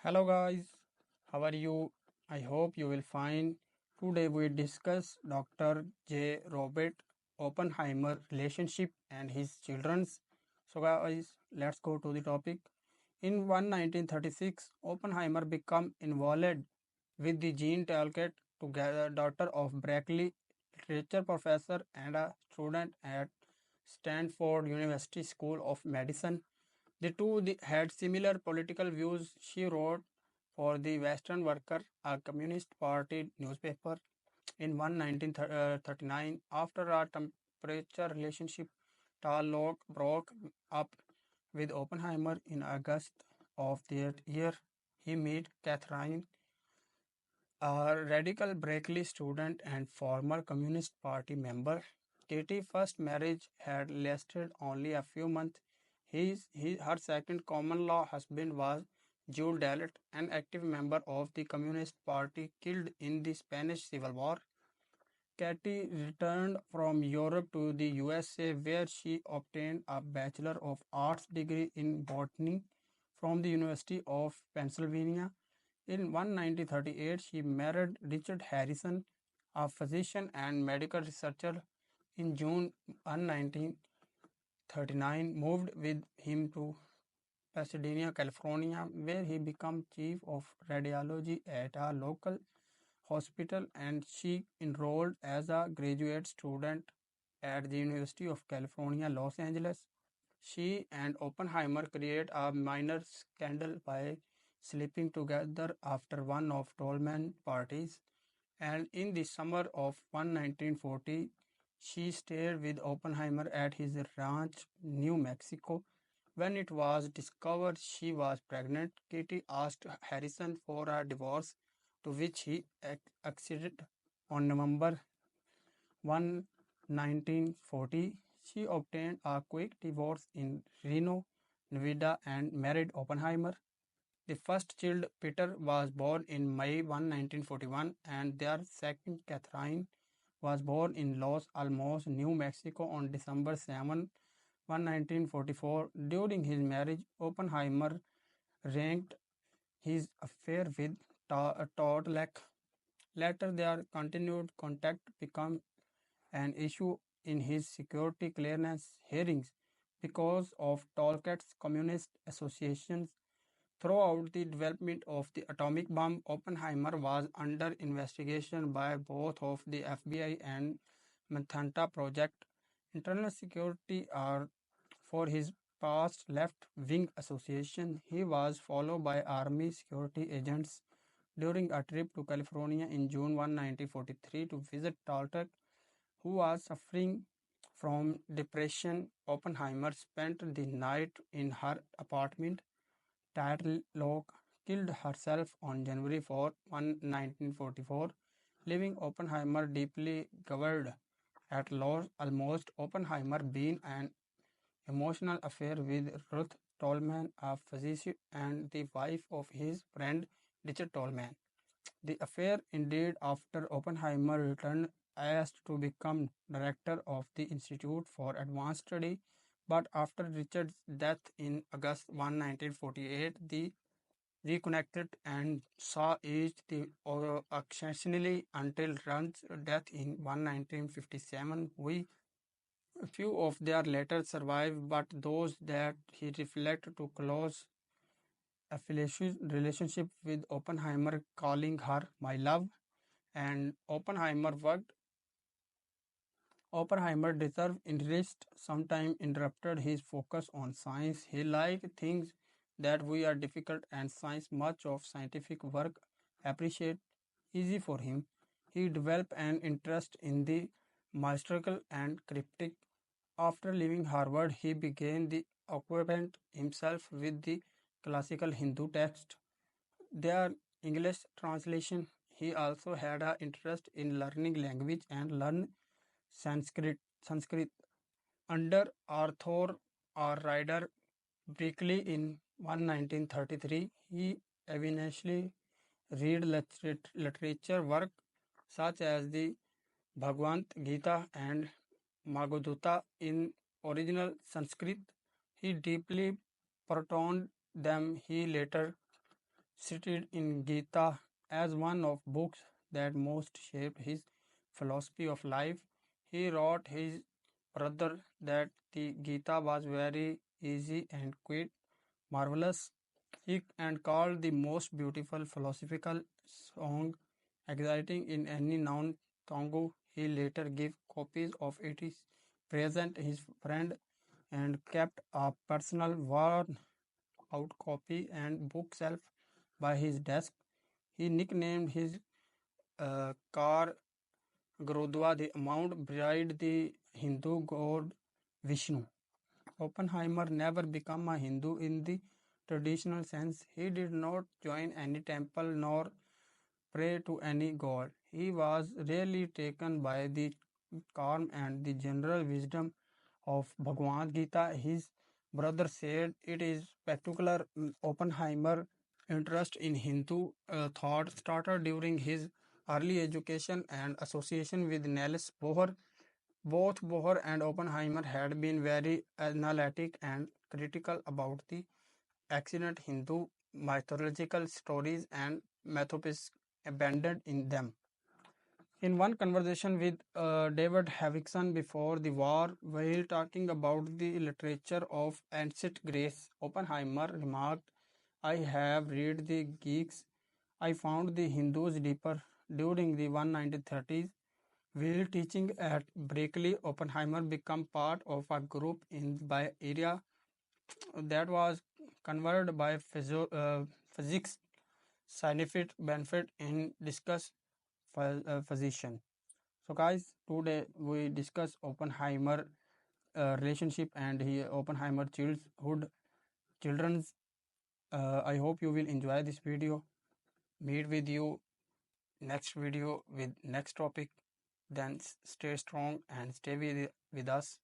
Hello guys, how are you? I hope you will fine. Today we discuss Dr. J.Robbert Oppenheimer relationship and his children's. So guys, let's go to the topic. In 1936, Oppenheimer became involved with the Jean Talcott, together daughter of Berkeley literature professor and a student at Stanford University School of Medicine. The two had similar political views. She wrote for the Western Worker, a Communist Party newspaper, in 1939. After a temperature relationship, Tarlok broke up with Oppenheimer in August of that year. He met Catherine, a radical Berkeley student and former Communist Party member. Katie's first marriage had lasted only a few months. Her second common law husband was Jules Dallet, an active member of the Communist Party killed in the Spanish Civil War. Katie returned from Europe to the USA, where she obtained a Bachelor of Arts degree in botany from the University of Pennsylvania. In 1938, she married Richard Harrison, a physician and medical researcher. In June 1939, moved with him to Pasadena, California, where he became chief of radiology at a local hospital, and she enrolled as a graduate student at the University of California, Los Angeles. She and Oppenheimer create a minor scandal by sleeping together after one of Tolman's parties, and in the summer of 1940, she stayed with Oppenheimer at his ranch, New Mexico. When it was discovered she was pregnant, Kitty asked Harrison for a divorce, to which he acceded. On November 1, 1940, she obtained a quick divorce in Reno, Nevada, and married Oppenheimer. The first child, Peter, was born in May 1, 1941, and their second, Catherine, was born in Los Alamos, New Mexico on December 7, 1944. During his marriage, Oppenheimer ranked his affair with Todd Leck. Later, their continued contact became an issue in his security clearance hearings because of Tolkatt's communist associations. Throughout the development of the atomic bomb, Oppenheimer was under investigation by both of the FBI and Manhattan Project. Internal security are for his past left-wing association. He was followed by Army security agents during a trip to California in June 1943 to visit Talcott, who was suffering from depression. Oppenheimer spent the night in her apartment. Tatlock killed herself on January 4, 1944, leaving Oppenheimer deeply gutted. At loss, almost Oppenheimer began an emotional affair with Ruth Tolman, a physician and the wife of his friend Richard Tolman. The affair ended after Oppenheimer returned asked to become director of the Institute for Advanced Study, but after Richard's death in August 1, 1948, they reconnected and saw each the occasionally until Rand's death in 1957. Few of their letters survive, but those that he reflected to close affiliation relationship with Oppenheimer, calling her my love, and Oppenheimer deserved interest, sometimes interrupted his focus on science. He liked things that we are difficult and science much of scientific work appreciate easy for him. He developed an interest in the mystical and cryptic. After leaving Harvard, he began the acquaint himself with the classical Hindu text, their English translation. He also had an interest in learning language and learn Sanskrit. Under Arthur R. Ryder Brickley in 1933, he eventually read literature work such as the Bhagavad Gita and Magudata in original Sanskrit. He deeply protoned them. He later cited in Gita as one of books that most shaped his philosophy of life. He wrote his brother that the Gita was very easy and quite marvelous. He and called the most beautiful philosophical song exciting in any known tongue. He later gave copies of it is present his friend and kept a personal worn out copy and bookshelf by his desk. He nicknamed his car Gurudwa the amount bride the Hindu god Vishnu. Oppenheimer never became a Hindu in the traditional sense. He did not join any temple nor pray to any god. He was really taken by the calm and the general wisdom of Bhagavad Gita. His brother said it is particular Oppenheimer interest in Hindu thought started during his early education and association with Niels Bohr. Both Bohr and Oppenheimer had been very analytic and critical about the ancient Hindu mythological stories and mythos abandoned in them. In one conversation with David Havixon before the war, while talking about the literature of ancient Greece, Oppenheimer remarked, I have read the Greeks. I found the Hindus deeper during the 1930s. While teaching at Berkeley, Oppenheimer became part of a group in by area that was converted by physics scientific benefit in discuss physician. So guys, today we discuss Oppenheimer relationship and Oppenheimer children's. I hope you will enjoy this video. Meet with you next video with next topic. Then stay strong and stay with us.